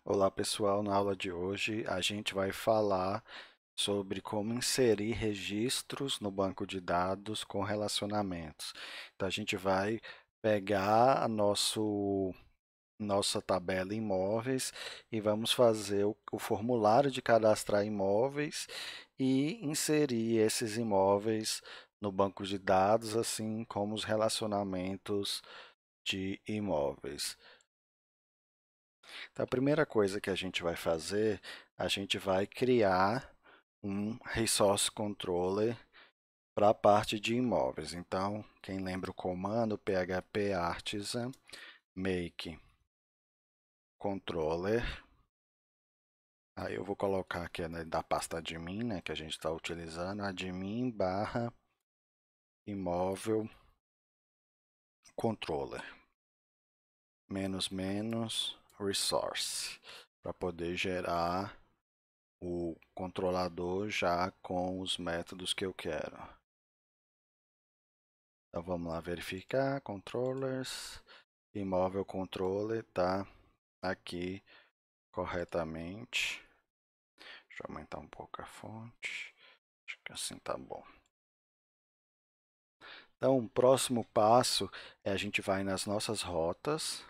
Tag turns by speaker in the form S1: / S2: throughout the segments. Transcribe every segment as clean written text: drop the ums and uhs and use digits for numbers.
S1: Olá pessoal, na aula de hoje a gente vai falar sobre como inserir registros no banco de dados com relacionamentos. Então a gente vai pegar a nossa tabela imóveis e vamos fazer o formulário de cadastrar imóveis e inserir esses imóveis no banco de dados, assim como os relacionamentos de imóveis. Então, a primeira coisa que a gente vai fazer, a gente vai criar um Resource Controller para a parte de imóveis. Então, quem lembra o comando PHP Artisan make controller. Aí eu vou colocar aqui da pasta admin, né, que a gente está utilizando, admin barra imóvel controller, menos menos resource, para poder gerar o controlador já com os métodos que eu quero. Então vamos lá verificar, controllers, imóvel controller está aqui corretamente. Deixa eu aumentar um pouco a fonte, acho que assim tá bom. Então o próximo passo é a gente vai nas nossas rotas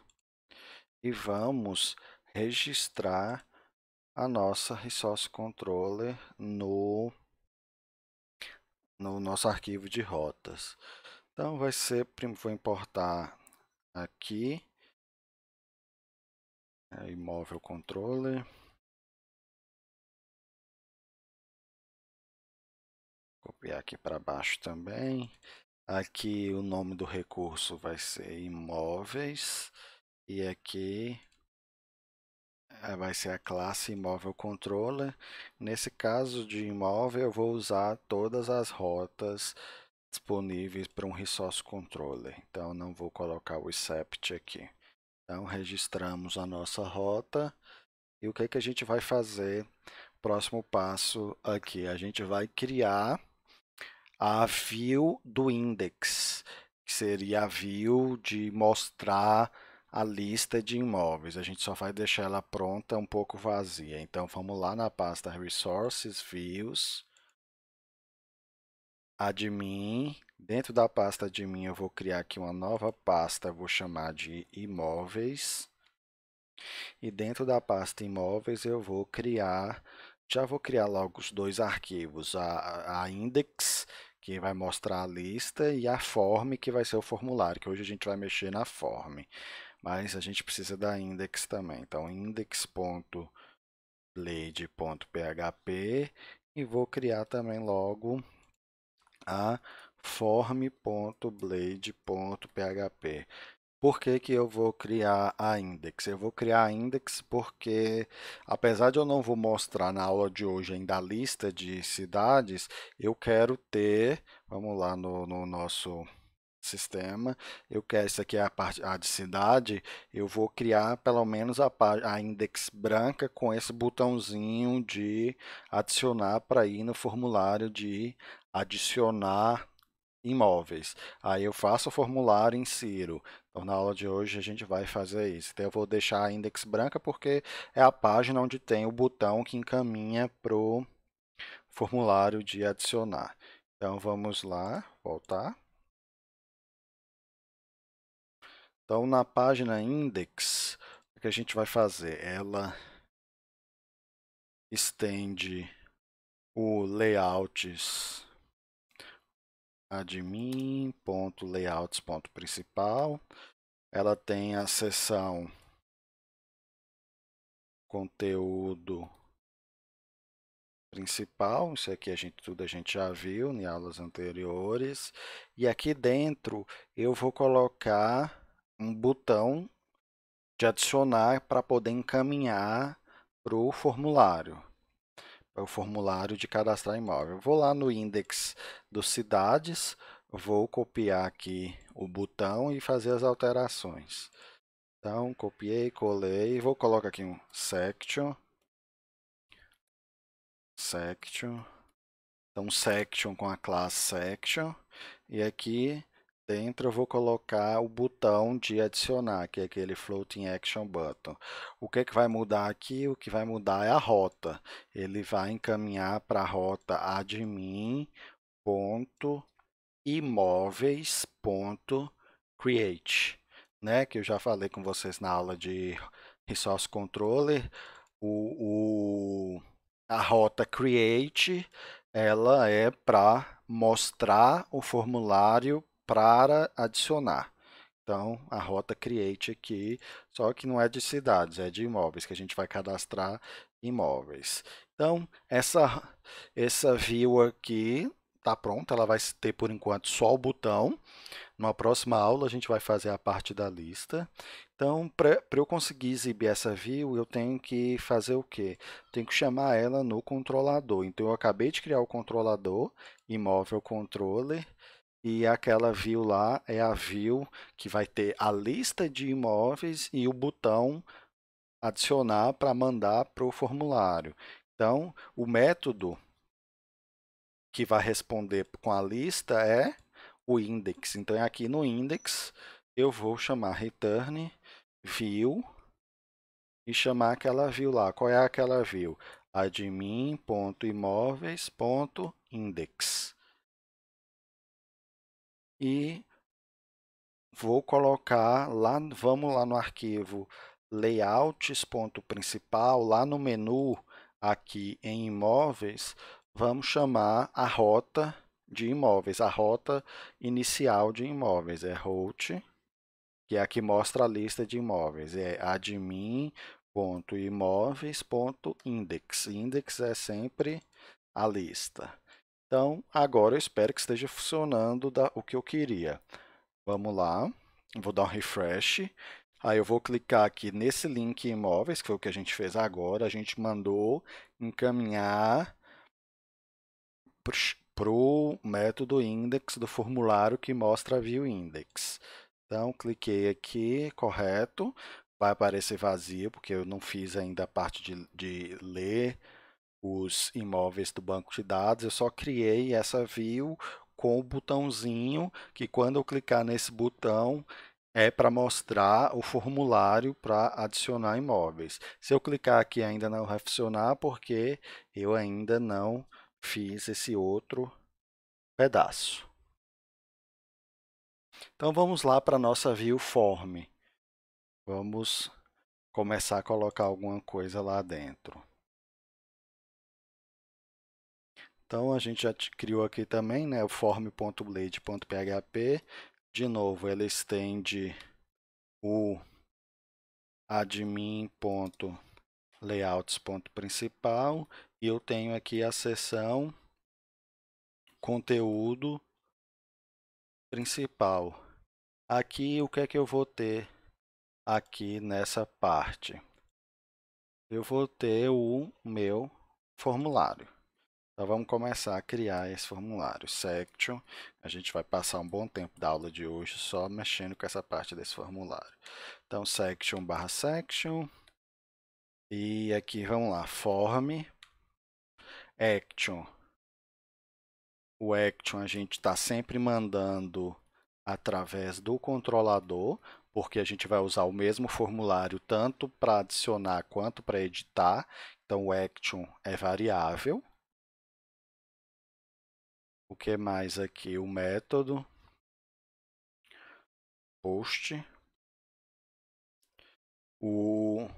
S1: e vamos registrar a nossa Resource Controller no nosso arquivo de rotas. Então vai ser, vou importar aqui, imóvel controller, copiar aqui para baixo também. Aqui o nome do recurso vai ser imóveis e aqui vai ser a classe imóvel controller. Nesse caso de imóvel eu vou usar todas as rotas disponíveis para um resource controller. Então não vou colocar o except aqui. Então registramos a nossa rota e o que que a gente vai fazer? Próximo passo aqui, a gente vai criar a view do index, que seria a view de mostrar a lista de imóveis. A gente só vai deixar ela pronta, um pouco vazia. Então vamos lá na pasta Resources, Views, Admin. Dentro da pasta Admin eu vou criar aqui uma nova pasta, vou chamar de Imóveis. E dentro da pasta Imóveis eu vou criar, já vou criar logo os dois arquivos, a index, que vai mostrar a lista, e a form, que vai ser o formulário, que hoje a gente vai mexer na form. Mas a gente precisa da index também. Então, index.blade.php e vou criar também logo a form.blade.php. Por que que eu vou criar a index? Eu vou criar a index porque, apesar de eu não vou mostrar na aula de hoje ainda a lista de cidades, eu quero ter, vamos lá no nosso sistema, eu quero, isso aqui é a parte de cidade, eu vou criar pelo menos a index branca com esse botãozinho de adicionar para ir no formulário de adicionar imóveis. Aí eu faço o formulário e insiro. Então, na aula de hoje a gente vai fazer isso. Então, eu vou deixar a index branca porque é a página onde tem o botão que encaminha para o formulário de adicionar. Então, vamos lá, voltar. Então, na página index, o que a gente vai fazer? Ela estende o layouts admin.layouts.principal. Ela tem a seção conteúdo principal, isso aqui tudo a gente já viu em aulas anteriores. E aqui dentro eu vou colocar um botão de adicionar para poder encaminhar para o formulário de cadastrar imóvel. Eu vou lá no index dos cidades, vou copiar aqui o botão e fazer as alterações. Então, copiei, colei, vou colocar aqui um section. Então, section com a classe section. E aqui Dentro eu vou colocar o botão de adicionar, que é aquele Floating Action Button. O que vai mudar aqui? O que vai mudar é a rota. Ele vai encaminhar para a rota admin.imóveis.create, né? Que eu já falei com vocês na aula de Resource Controller. A rota create, ela é para mostrar o formulário para adicionar. Então, a rota create aqui, só que não é de cidades, é de imóveis, que a gente vai cadastrar imóveis. Então, essa view aqui está pronta, ela vai ter por enquanto só o botão. Numa próxima aula a gente vai fazer a parte da lista. Então, para eu conseguir exibir essa view, eu tenho que fazer o quê? Tenho que chamar ela no controlador. Então, eu acabei de criar o controlador, imóvel controller, e aquela view lá é a view que vai ter a lista de imóveis e o botão adicionar para mandar para o formulário. Então, o método que vai responder com a lista é o index. Então, aqui no index, eu vou chamar return view e chamar aquela view lá. Qual é aquela view? admin.imóveis.index. E vou colocar lá, vamos lá no arquivo layouts.principal, lá no menu aqui em imóveis, vamos chamar a rota de imóveis, a rota inicial de imóveis, é route, que é a que mostra a lista de imóveis, é admin.imóveis.index. Index é sempre a lista. Então, agora eu espero que esteja funcionando o que eu queria. Vamos lá, vou dar um refresh. Aí eu vou clicar aqui nesse link imóveis, que foi o que a gente fez agora. A gente mandou encaminhar para o método index do formulário que mostra a view index. Então, cliquei aqui, correto. Vai aparecer vazio, porque eu não fiz ainda a parte de ler os imóveis do banco de dados. Eu só criei essa view com o botãozinho, que quando eu clicar nesse botão, é para mostrar o formulário para adicionar imóveis. Se eu clicar aqui ainda não vai funcionar, porque eu ainda não fiz esse outro pedaço. Então vamos lá para a nossa view form. Vamos começar a colocar alguma coisa lá dentro. Então a gente já criou aqui também, né, o form.blade.php. De novo, ele estende o admin.layouts.principal e eu tenho aqui a seção conteúdo principal. Aqui o que é que eu vou ter aqui nessa parte? Eu vou ter o meu formulário. Então vamos começar a criar esse formulário. Section, a gente vai passar um bom tempo da aula de hoje só mexendo com essa parte desse formulário. Então section barra section, e aqui vamos lá, form, action. O action a gente está sempre mandando através do controlador, porque a gente vai usar o mesmo formulário tanto para adicionar quanto para editar. Então o action é variável. O que mais aqui? O método post, o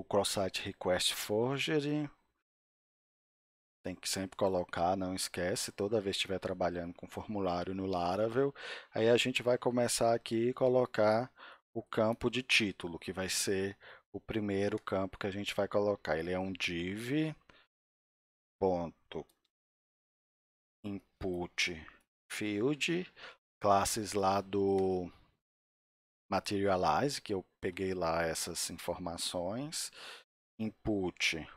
S1: cross-site request forgery, tem que sempre colocar, não esquece, toda vez que estiver trabalhando com formulário no Laravel. Aí a gente vai começar aqui a colocar o campo de título, que vai ser o primeiro campo que a gente vai colocar. Ele é um div ponto input field, classes lá do Materialize, que eu peguei lá essas informações. Input,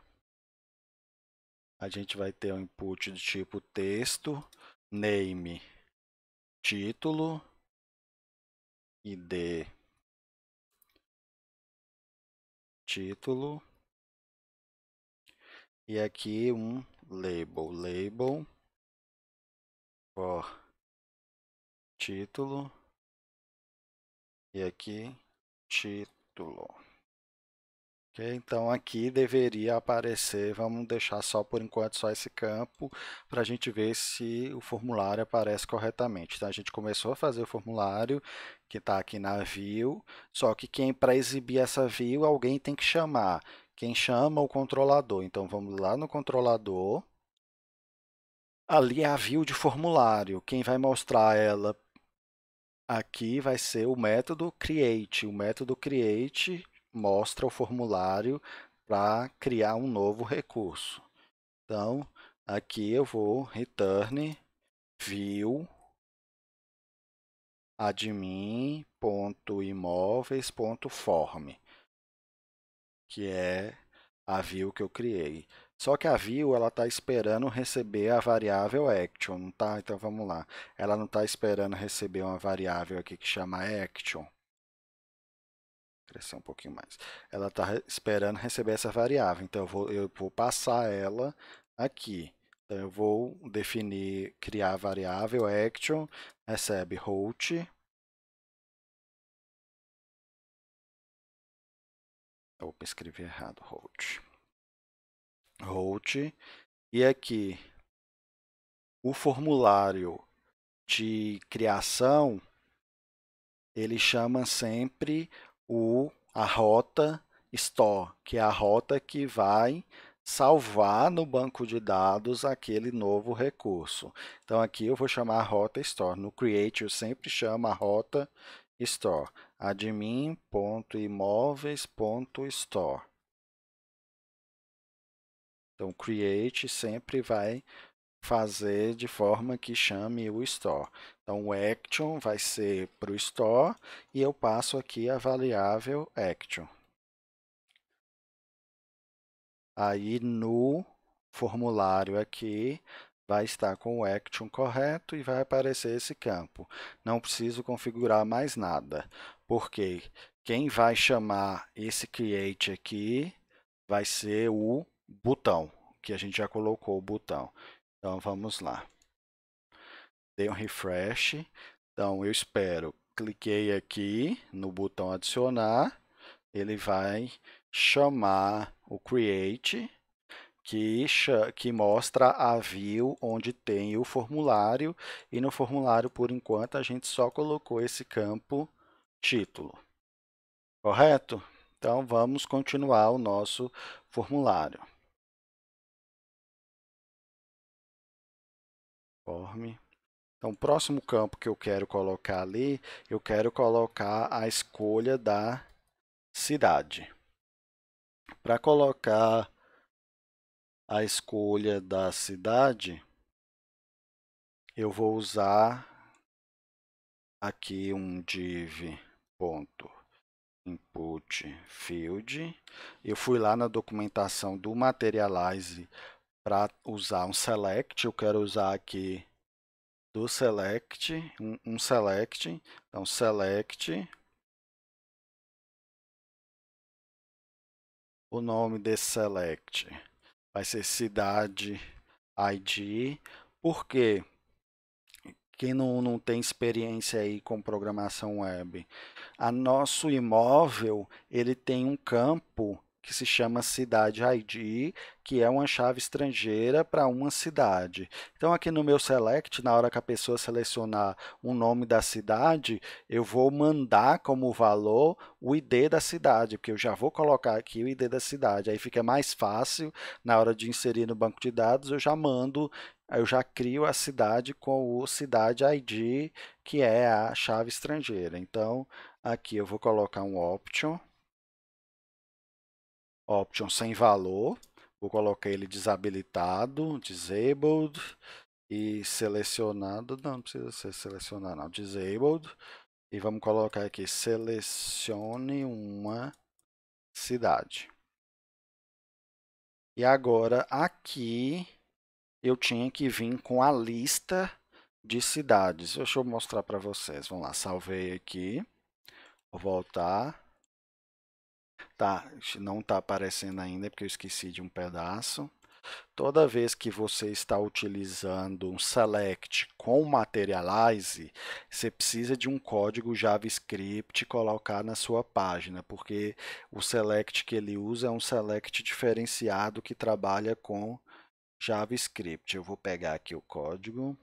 S1: a gente vai ter um input de tipo texto, name, título, id, título, e aqui um label for título e aqui título. Ok? Então aqui deveria aparecer, vamos deixar só por enquanto só esse campo para a gente ver se o formulário aparece corretamente. Então a gente começou a fazer o formulário que está aqui na view, só que para exibir essa view alguém tem que chamar. Quem chama o controlador. Então vamos lá no controlador. Ali é a view de formulário. Quem vai mostrar ela aqui vai ser o método create. O método create mostra o formulário para criar um novo recurso. Então, aqui eu vou return view admin.imóveis.form, que é a view que eu criei. Só que a view ela está esperando receber a variável action, não tá? Então vamos lá. Ela não está esperando receber uma variável aqui que chama action. Crescer um pouquinho mais. Ela está esperando receber essa variável, então eu vou passar ela aqui. Então eu vou definir, criar a variável action, recebe route. Opa, escrevi errado, route. Route. E aqui, o formulário de criação, ele chama sempre a rota store, que é a rota que vai salvar no banco de dados aquele novo recurso. Então aqui eu vou chamar a rota store. No create eu sempre chamo a rota store. admin.imóveis.store. Então create sempre vai fazer de forma que chame o store. Então, o action vai ser para o store e eu passo aqui a variável action. Aí, no formulário aqui, vai estar com o action correto e vai aparecer esse campo. Não preciso configurar mais nada, porque quem vai chamar esse create aqui vai ser o botão, que a gente já colocou o botão. Então, vamos lá. Dei um refresh. Então, eu espero. Cliquei aqui no botão adicionar. Ele vai chamar o create, que mostra a view onde tem o formulário. E no formulário, por enquanto, a gente só colocou esse campo título. Correto? Então, vamos continuar o nosso formulário. Form. Então, o próximo campo que eu quero colocar ali, eu quero colocar a escolha da cidade. Para colocar a escolha da cidade, eu vou usar aqui um div ponto input field. Eu fui lá na documentação do Materialize para usar um select. Eu quero usar aqui do select, um select. Então, select. O nome desse select vai ser cidade ID. Por quê? Quem não tem experiência aí com programação web, a nosso imóvel ele tem um campo que se chama cidade ID, que é uma chave estrangeira para uma cidade. Então, aqui no meu select, na hora que a pessoa selecionar o nome da cidade, eu vou mandar como valor o ID da cidade, porque eu já vou colocar aqui o ID da cidade. Aí fica mais fácil, na hora de inserir no banco de dados, eu já mando, eu já crio a cidade com o cidade ID, que é a chave estrangeira. Então, aqui eu vou colocar um option sem valor, vou colocar ele desabilitado, disabled, e selecionado, não precisa ser selecionado não, disabled, e vamos colocar aqui, selecione uma cidade. E agora aqui eu tinha que vir com a lista de cidades. Deixa eu mostrar para vocês. Vamos lá, salvei aqui, vou voltar. Tá, não está aparecendo ainda porque eu esqueci de um pedaço. Toda vez que você está utilizando um select com materialize, você precisa de um código JavaScript colocar na sua página, porque o select que ele usa é um select diferenciado que trabalha com JavaScript. Eu vou pegar aqui o código.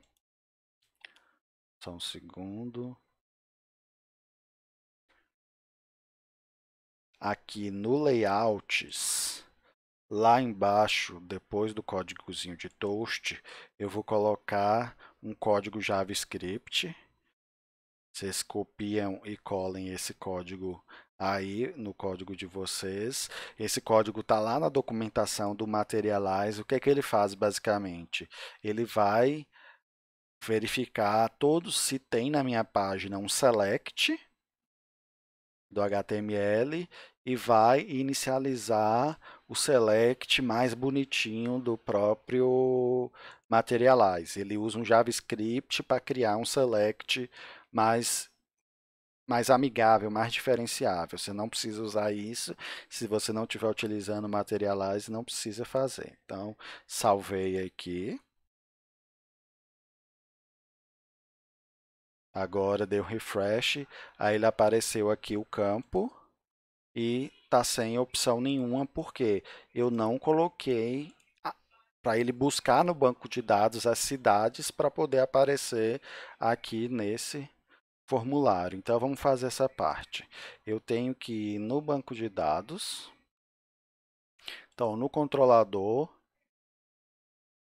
S1: Só um segundo. Aqui no Layouts, lá embaixo, depois do códigozinho de toast, eu vou colocar um código JavaScript. Vocês copiam e colhem esse código aí no código de vocês. Esse código está lá na documentação do Materialize. O que é que ele faz basicamente? Ele vai verificar todos se tem na minha página um select do HTML e vai inicializar o select mais bonitinho do próprio Materialize. Ele usa um JavaScript para criar um select mais amigável, mais diferenciável. Você não precisa usar isso. Se você não estiver utilizando o Materialize, não precisa fazer. Então, salvei aqui. Agora deu refresh. Aí ele apareceu aqui o campo e está sem opção nenhuma, porque eu não coloquei para ele buscar no banco de dados as cidades para poder aparecer aqui nesse formulário. Então, vamos fazer essa parte. Eu tenho que ir no banco de dados. Então, no controlador,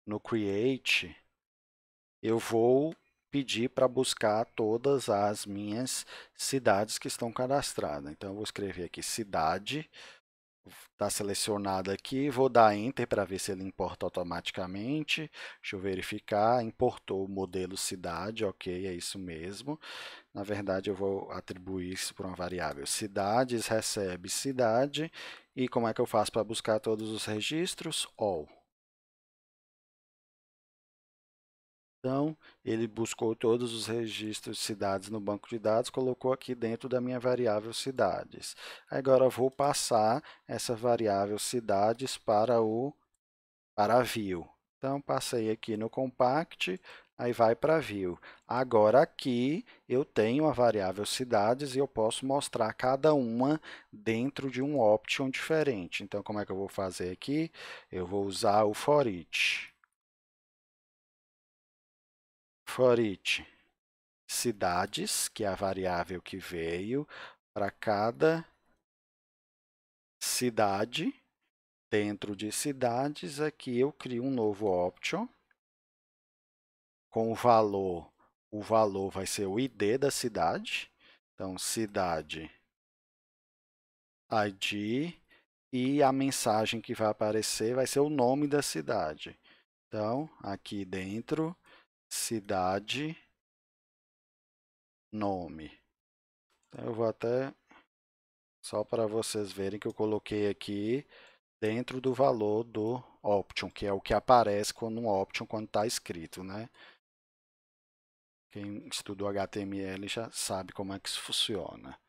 S1: no create, eu vou pedir para buscar todas as minhas cidades que estão cadastradas. Então, eu vou escrever aqui cidade, está selecionado aqui, vou dar Enter para ver se ele importa automaticamente. Deixa eu verificar, importou o modelo cidade, ok, é isso mesmo. Na verdade, eu vou atribuir isso para uma variável. Cidades recebe cidade. E como é que eu faço para buscar todos os registros? All. Então, ele buscou todos os registros de cidades no banco de dados, colocou aqui dentro da minha variável cidades. Agora, eu vou passar essa variável cidades para a view. Então, passei aqui no compact, aí vai para view. Agora, aqui, eu tenho a variável cidades e eu posso mostrar cada uma dentro de um option diferente. Então, como é que eu vou fazer aqui? Eu vou usar o for each. For each cidades, que é a variável que veio, para cada cidade. Dentro de cidades, aqui eu crio um novo option com o valor vai ser o ID da cidade. Então, cidade ID e a mensagem que vai aparecer vai ser o nome da cidade. Então, aqui dentro, cidade, nome. Então, eu vou até, só para vocês verem que eu coloquei aqui dentro do valor do option, que é o que aparece quando um option quando está escrito, né? Quem estudou HTML já sabe como é que isso funciona.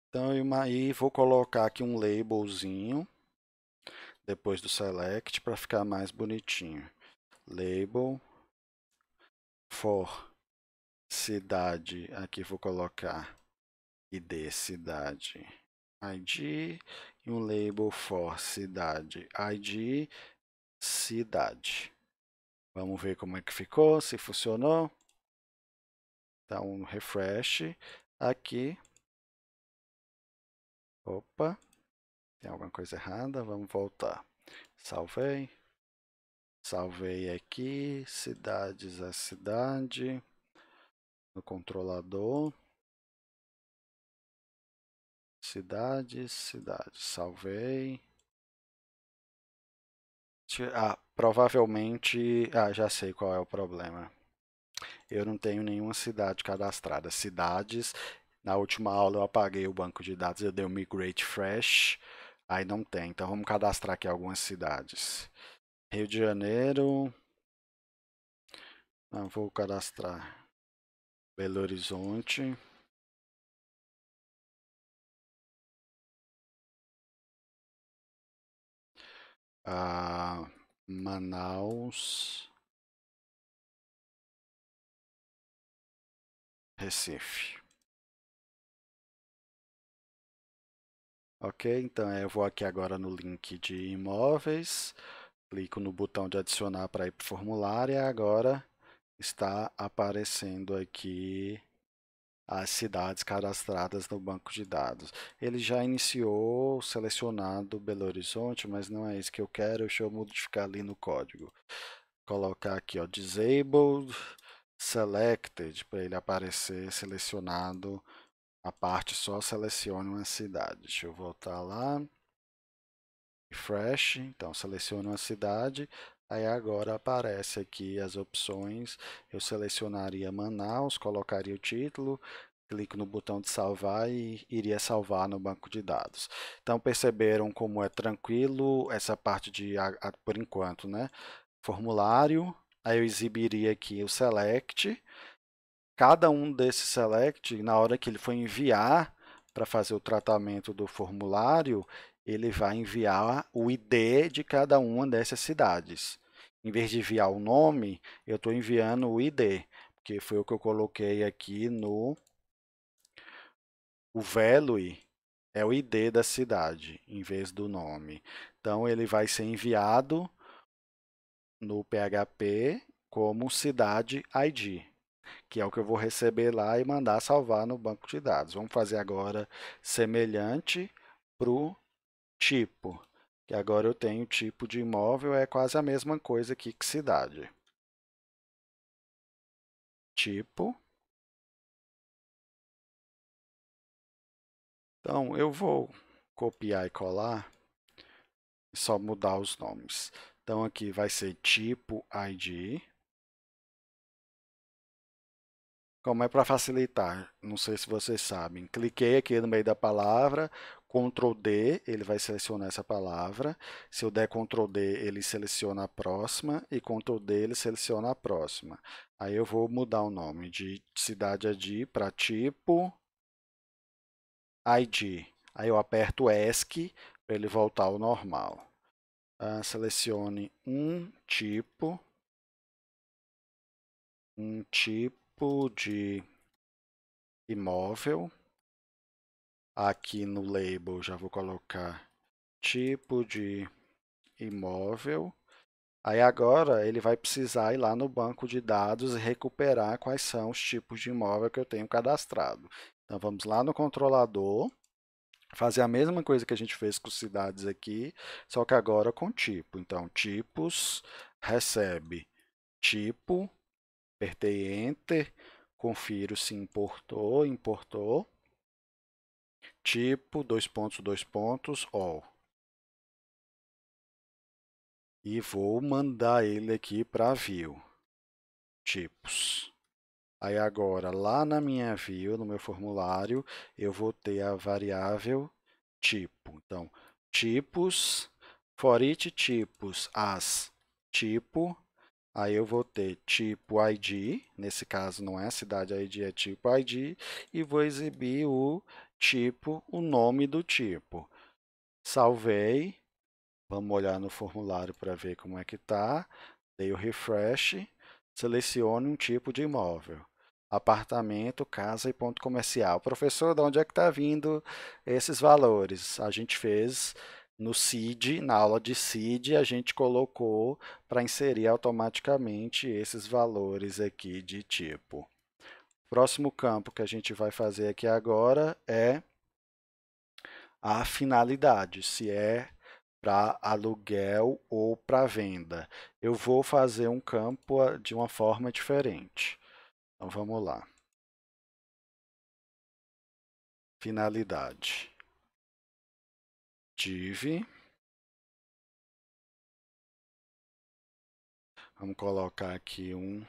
S1: Então, aí vou colocar aqui um labelzinho depois do select para ficar mais bonitinho. Label for cidade, aqui vou colocar ID cidade ID e um label for cidade ID cidade. Vamos ver como é que ficou, se funcionou. Dá um refresh aqui. Opa, tem alguma coisa errada, vamos voltar. Salvei. Salvei aqui, cidades a cidade, no controlador. Cidades, cidades, salvei. Provavelmente, já sei qual é o problema. Eu não tenho nenhuma cidade cadastrada. Cidades, na última aula eu apaguei o banco de dados, eu dei o migrate fresh, aí não tem. Então vamos cadastrar aqui algumas cidades. Rio de Janeiro, não vou cadastrar. Belo Horizonte, Manaus, Recife. Ok, então eu vou aqui agora no link de imóveis, clico no botão de adicionar para ir para o formulário e agora está aparecendo aqui as cidades cadastradas no banco de dados. Ele já iniciou selecionando Belo Horizonte, mas não é isso que eu quero. Deixa eu modificar ali no código. Colocar aqui, ó, disabled, selected, para ele aparecer selecionado a parte, só selecione uma cidade. Deixa eu voltar lá. Refresh, então seleciono uma cidade, aí agora aparece aqui as opções, eu selecionaria Manaus, colocaria o título, clico no botão de salvar e iria salvar no banco de dados. Então perceberam como é tranquilo essa parte de, por enquanto, né? Formulário, aí eu exibiria aqui o select, cada um desses select, na hora que ele for enviar para fazer o tratamento do formulário, ele vai enviar o ID de cada uma dessas cidades. Em vez de enviar o nome, eu estou enviando o ID, porque foi o que eu coloquei aqui no o value, é o ID da cidade, em vez do nome. Então, ele vai ser enviado no PHP como cidade ID, que é o que eu vou receber lá e mandar salvar no banco de dados. Vamos fazer agora semelhante para o tipo, que agora eu tenho tipo de imóvel, é quase a mesma coisa aqui que cidade. Tipo. Então, eu vou copiar e colar e só mudar os nomes. Então, aqui vai ser tipo ID. Como é para facilitar, não sei se vocês sabem, cliquei aqui no meio da palavra, Ctrl D, ele vai selecionar essa palavra. Se eu der Ctrl D, ele seleciona a próxima e Ctrl D, ele seleciona a próxima. Aí eu vou mudar o nome de cidade ID para tipo ID. Aí eu aperto ESC para ele voltar ao normal. Selecione um tipo de imóvel. Aqui no label já vou colocar tipo de imóvel. Aí agora ele vai precisar ir lá no banco de dados e recuperar quais são os tipos de imóvel que eu tenho cadastrado. Então vamos lá no controlador, fazer a mesma coisa que a gente fez com cidades aqui, só que agora com tipo. Então tipos, recebe tipo, apertei Enter, confiro se importou, importou. Tipo, dois pontos, all. E vou mandar ele aqui para view, tipos. Aí agora, lá na minha view, no meu formulário, eu vou ter a variável tipo. Então, tipos, for each tipos as tipo, aí eu vou ter tipo ID, nesse caso não é cidade ID, é tipo ID, e vou exibir o tipo, o nome do tipo. Salvei. Vamos olhar no formulário para ver como é que está. Dei o refresh. Selecione um tipo de imóvel. Apartamento, casa e ponto comercial. Professor, de onde é que está vindo esses valores? A gente fez no SID, na aula de SID, a gente colocou para inserir automaticamente esses valores aqui de tipo. Próximo campo que a gente vai fazer aqui agora é a finalidade, se é para aluguel ou para venda. Eu vou fazer um campo de uma forma diferente. Então vamos lá. Finalidade. Div. Vamos colocar aqui um.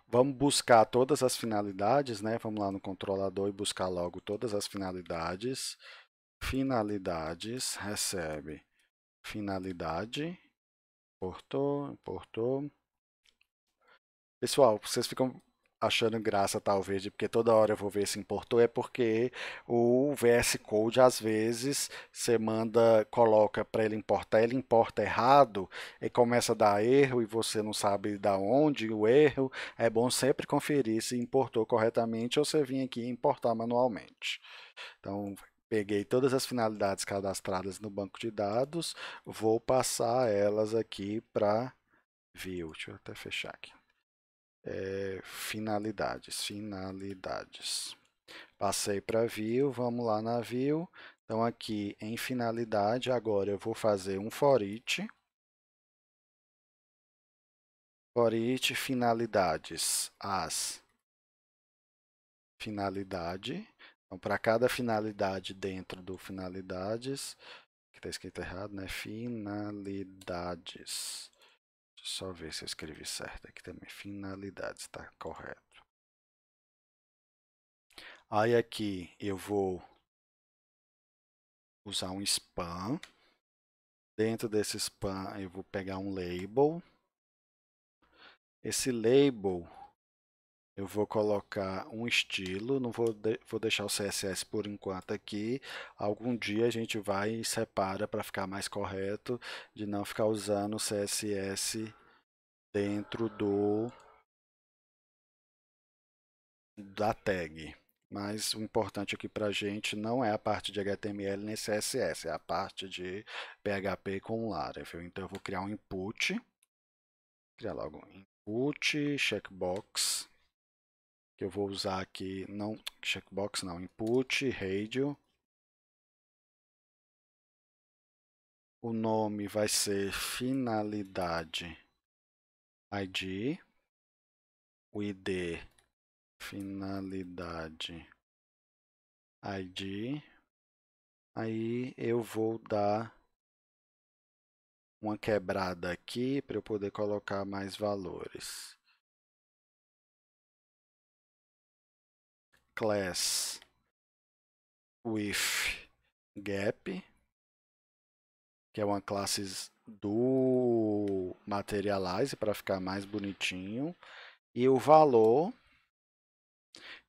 S1: Vamos buscar todas as finalidades, né? Vamos lá no controlador e buscar logo todas as finalidades. Finalidades, recebe finalidade, importou, importou. Pessoal, vocês ficam achando graça, talvez, de porque toda hora eu vou ver se importou, é porque o VS Code, às vezes, você manda, coloca para ele importa errado, e começa a dar erro e você não sabe da onde o erro. É bom sempre conferir se importou corretamente ou você vir aqui e importar manualmente. Então, peguei todas as finalidades cadastradas no banco de dados, vou passar elas aqui para View. Deixa eu até fechar aqui. Finalidades. Passei para View, vamos lá na View. Então, aqui em finalidade, agora eu vou fazer um for each. For each finalidades, as finalidade. Então, para cada finalidade dentro do finalidades, que está escrito errado, né? Finalidades. Deixa eu só ver se eu escrevi certo aqui também. Finalidades, está correto. Aí aqui eu vou usar um span. Dentro desse span eu vou pegar um label. Esse label eu vou colocar um estilo, não vou deixar o CSS por enquanto aqui. Algum dia a gente vai e separa para ficar mais correto, de não ficar usando o CSS dentro da tag. Mas o importante aqui para a gente não é a parte de HTML nem CSS, é a parte de PHP com Laravel. Então eu vou criar um input, criar logo um input, checkbox, que eu vou usar aqui, não, checkbox não, input, radio. O nome vai ser finalidade ID, o ID finalidade ID. Aí eu vou dar uma quebrada aqui para eu poder colocar mais valores. Class with gap, que é uma classe do Materialize para ficar mais bonitinho. E o valor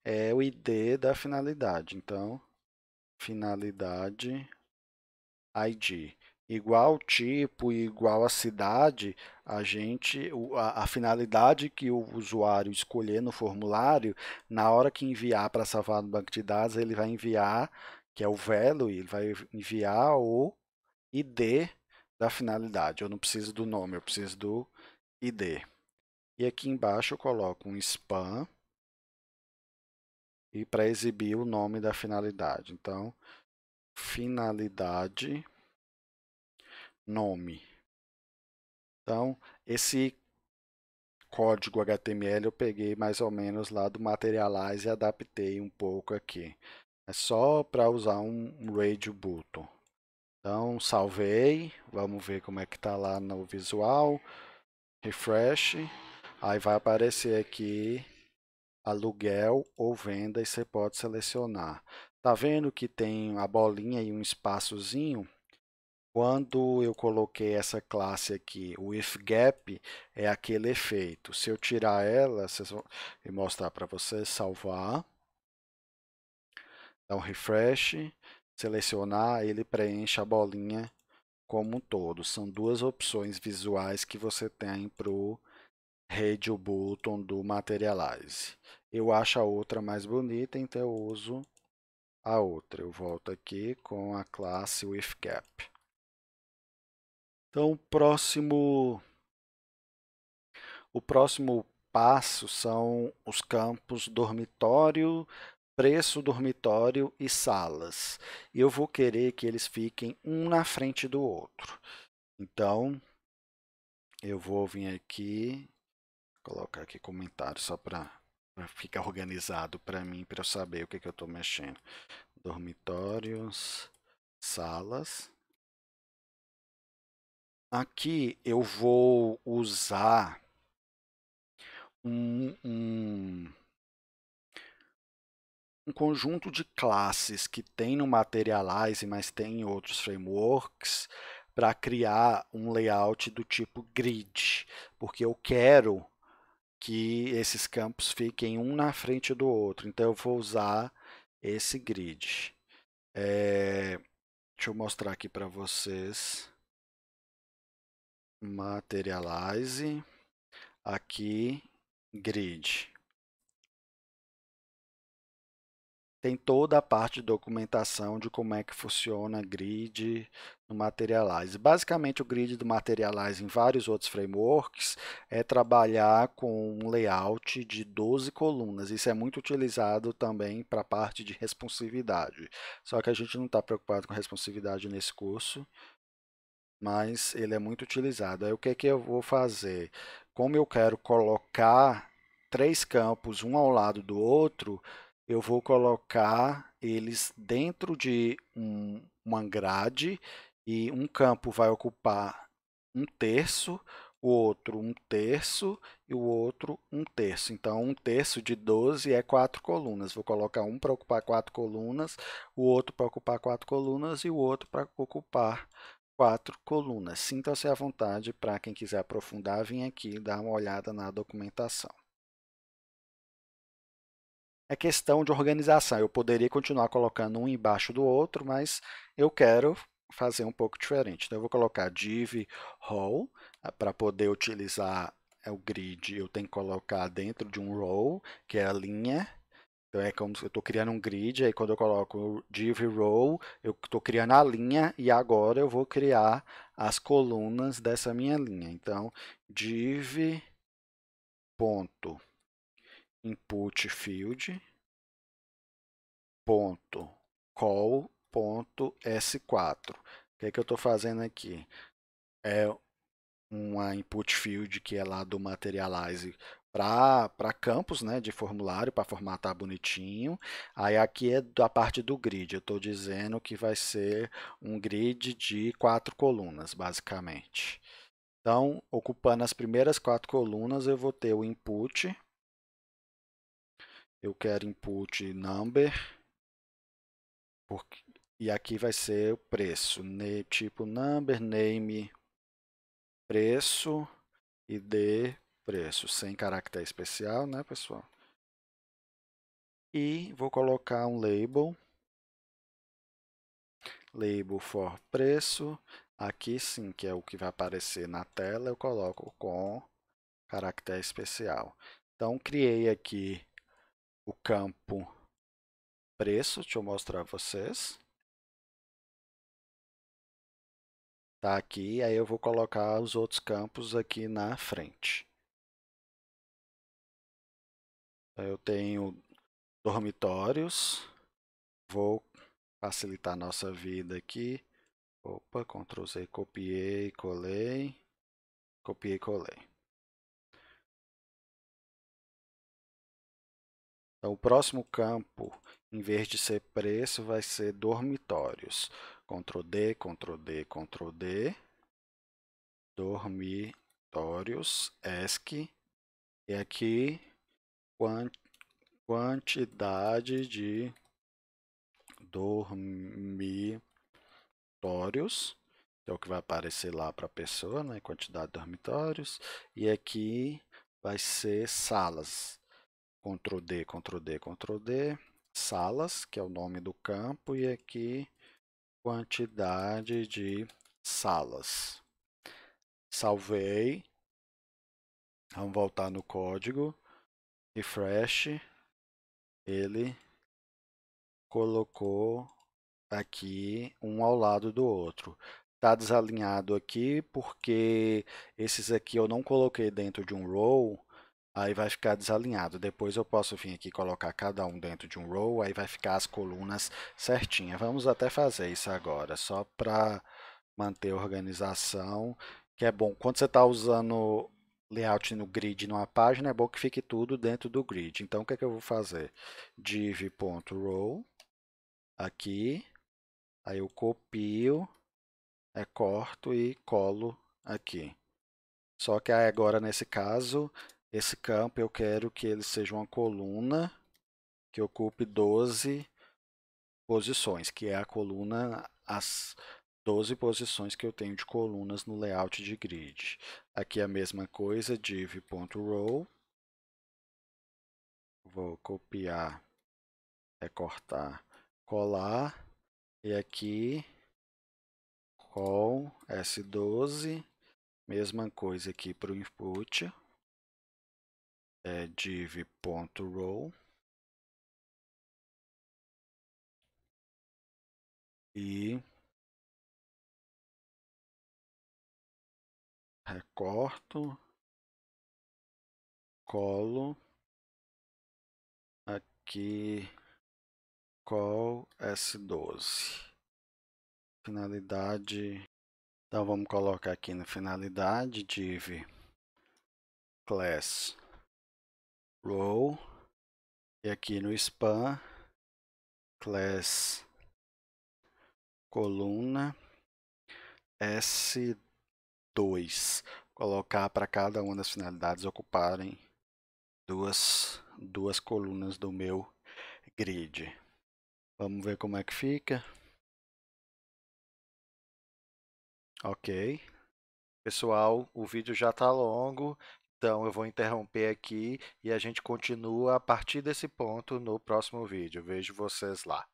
S1: é o ID da finalidade. Então, finalidade ID. Igual tipo e igual a cidade, a finalidade que o usuário escolher no formulário, na hora que enviar para salvar no banco de dados, ele vai enviar, que é o value, ele vai enviar o ID da finalidade. Eu não preciso do nome, eu preciso do ID. E aqui embaixo eu coloco um span e para exibir o nome da finalidade. Então, finalidade nome. Então, esse código HTML eu peguei mais ou menos lá do Materialize e adaptei um pouco aqui. É só para usar um radio button. Então, salvei. Vamos ver como é que está lá no visual. Refresh. Aí vai aparecer aqui aluguel ou venda e você pode selecionar. Tá vendo que tem a bolinha e um espaçozinho? Quando eu coloquei essa classe aqui, o ifgap é aquele efeito. Se eu tirar ela, e mostrar para vocês, salvar, dar um refresh, selecionar, ele preenche a bolinha como um todo. São duas opções visuais que você tem para o Radio Button do Materialize. Eu acho a outra mais bonita, então eu uso a outra. Eu volto aqui com a classe ifgap. Então, o próximo passo são os campos dormitório, preço dormitório e salas. Eu vou querer que eles fiquem um na frente do outro. Então, eu vou vir aqui, colocar aqui comentário só para ficar organizado para mim, para eu saber o que, que eu estou mexendo. Dormitórios, salas. Aqui eu vou usar um conjunto de classes que tem no Materialize, mas tem em outros frameworks, para criar um layout do tipo grid, porque eu quero que esses campos fiquem um na frente do outro. Então, eu vou usar esse grid. Deixa eu mostrar aqui para vocês. Materialize. Aqui, grid. Tem toda a parte de documentação de como é que funciona grid no Materialize. Basicamente, o grid do Materialize em vários outros frameworks é trabalhar com um layout de 12 colunas. Isso é muito utilizado também para a parte de responsividade. Só que a gente não está preocupado com responsividade nesse curso, mas ele é muito utilizado. Aí o que é que eu vou fazer? Como eu quero colocar 3 campos um ao lado do outro, eu vou colocar eles dentro de uma grade e um campo vai ocupar 1/3, o outro 1/3 e o outro 1/3. Então, 1/3 de 12 é 4 colunas. Vou colocar um para ocupar 4 colunas, o outro para ocupar 4 colunas e o outro para ocupar 4 colunas. Sintam-se à vontade para quem quiser aprofundar, vir aqui dar uma olhada na documentação. É questão de organização. Eu poderia continuar colocando um embaixo do outro, mas eu quero fazer um pouco diferente. Então, eu vou colocar div row para poder utilizar o grid. Eu tenho que colocar dentro de um row, que é a linha. Então, é como se eu estou criando um grid, aí quando eu coloco div row, eu estou criando a linha e agora eu vou criar as colunas dessa minha linha. Então, div ponto input field ponto call ponto s4. O que é que eu estou fazendo aqui? É uma input field que é lá do Materialize para campos, né, de formulário, para formatar bonitinho. Aí aqui é da parte do grid. Eu estou dizendo que vai ser um grid de 4 colunas, basicamente. Então, ocupando as primeiras 4 colunas, eu vou ter o input. Eu quero input number, e aqui vai ser o preço, tipo number, name, preço, ID, preço, sem caractere especial, né, pessoal? E vou colocar um label for preço. Aqui sim, que é o que vai aparecer na tela, eu coloco com caractere especial. Então, criei aqui o campo preço, deixa eu mostrar para vocês. Tá aqui, aí eu vou colocar os outros campos aqui na frente. Eu tenho dormitórios, vou facilitar a nossa vida aqui. Opa, Ctrl Z, copiei, colei, copiei, colei. Então, o próximo campo, em vez de ser preço, vai ser dormitórios. Ctrl D, Ctrl D, Ctrl D, dormitórios, ESC, e aqui quantidade de dormitórios, que é o que vai aparecer lá para a pessoa, né? Quantidade de dormitórios, e aqui vai ser salas. Ctrl D, Ctrl D, Ctrl D, salas, que é o nome do campo, e aqui quantidade de salas. Salvei. Vamos voltar no código. Refresh. Ele colocou aqui um ao lado do outro. Está desalinhado aqui porque esses aqui eu não coloquei dentro de um row, aí vai ficar desalinhado. Depois eu posso vir aqui e colocar cada um dentro de um row, aí vai ficar as colunas certinhas. Vamos até fazer isso agora, só para manter a organização, que é bom. Quando você está usando layout no grid numa página, é bom que fique tudo dentro do grid. Então, o que é que eu vou fazer? Div.row, aqui, aí eu copio, corto e colo aqui. Só que agora, nesse caso, esse campo eu quero que ele seja uma coluna que ocupe 12 posições, que é a coluna, as 12 posições que eu tenho de colunas no layout de grid. Aqui a mesma coisa, div.row, vou copiar, recortar, colar, e aqui com S12, mesma coisa aqui para o input, div.row, e recorto, colo, aqui col S12. Finalidade, então vamos colocar aqui na finalidade div class row, e aqui no span class coluna S2, colocar para cada uma das finalidades ocuparem duas colunas do meu grid. Vamos ver como é que fica. Ok. Pessoal, o vídeo já está longo, então eu vou interromper aqui e a gente continua a partir desse ponto no próximo vídeo. Vejo vocês lá.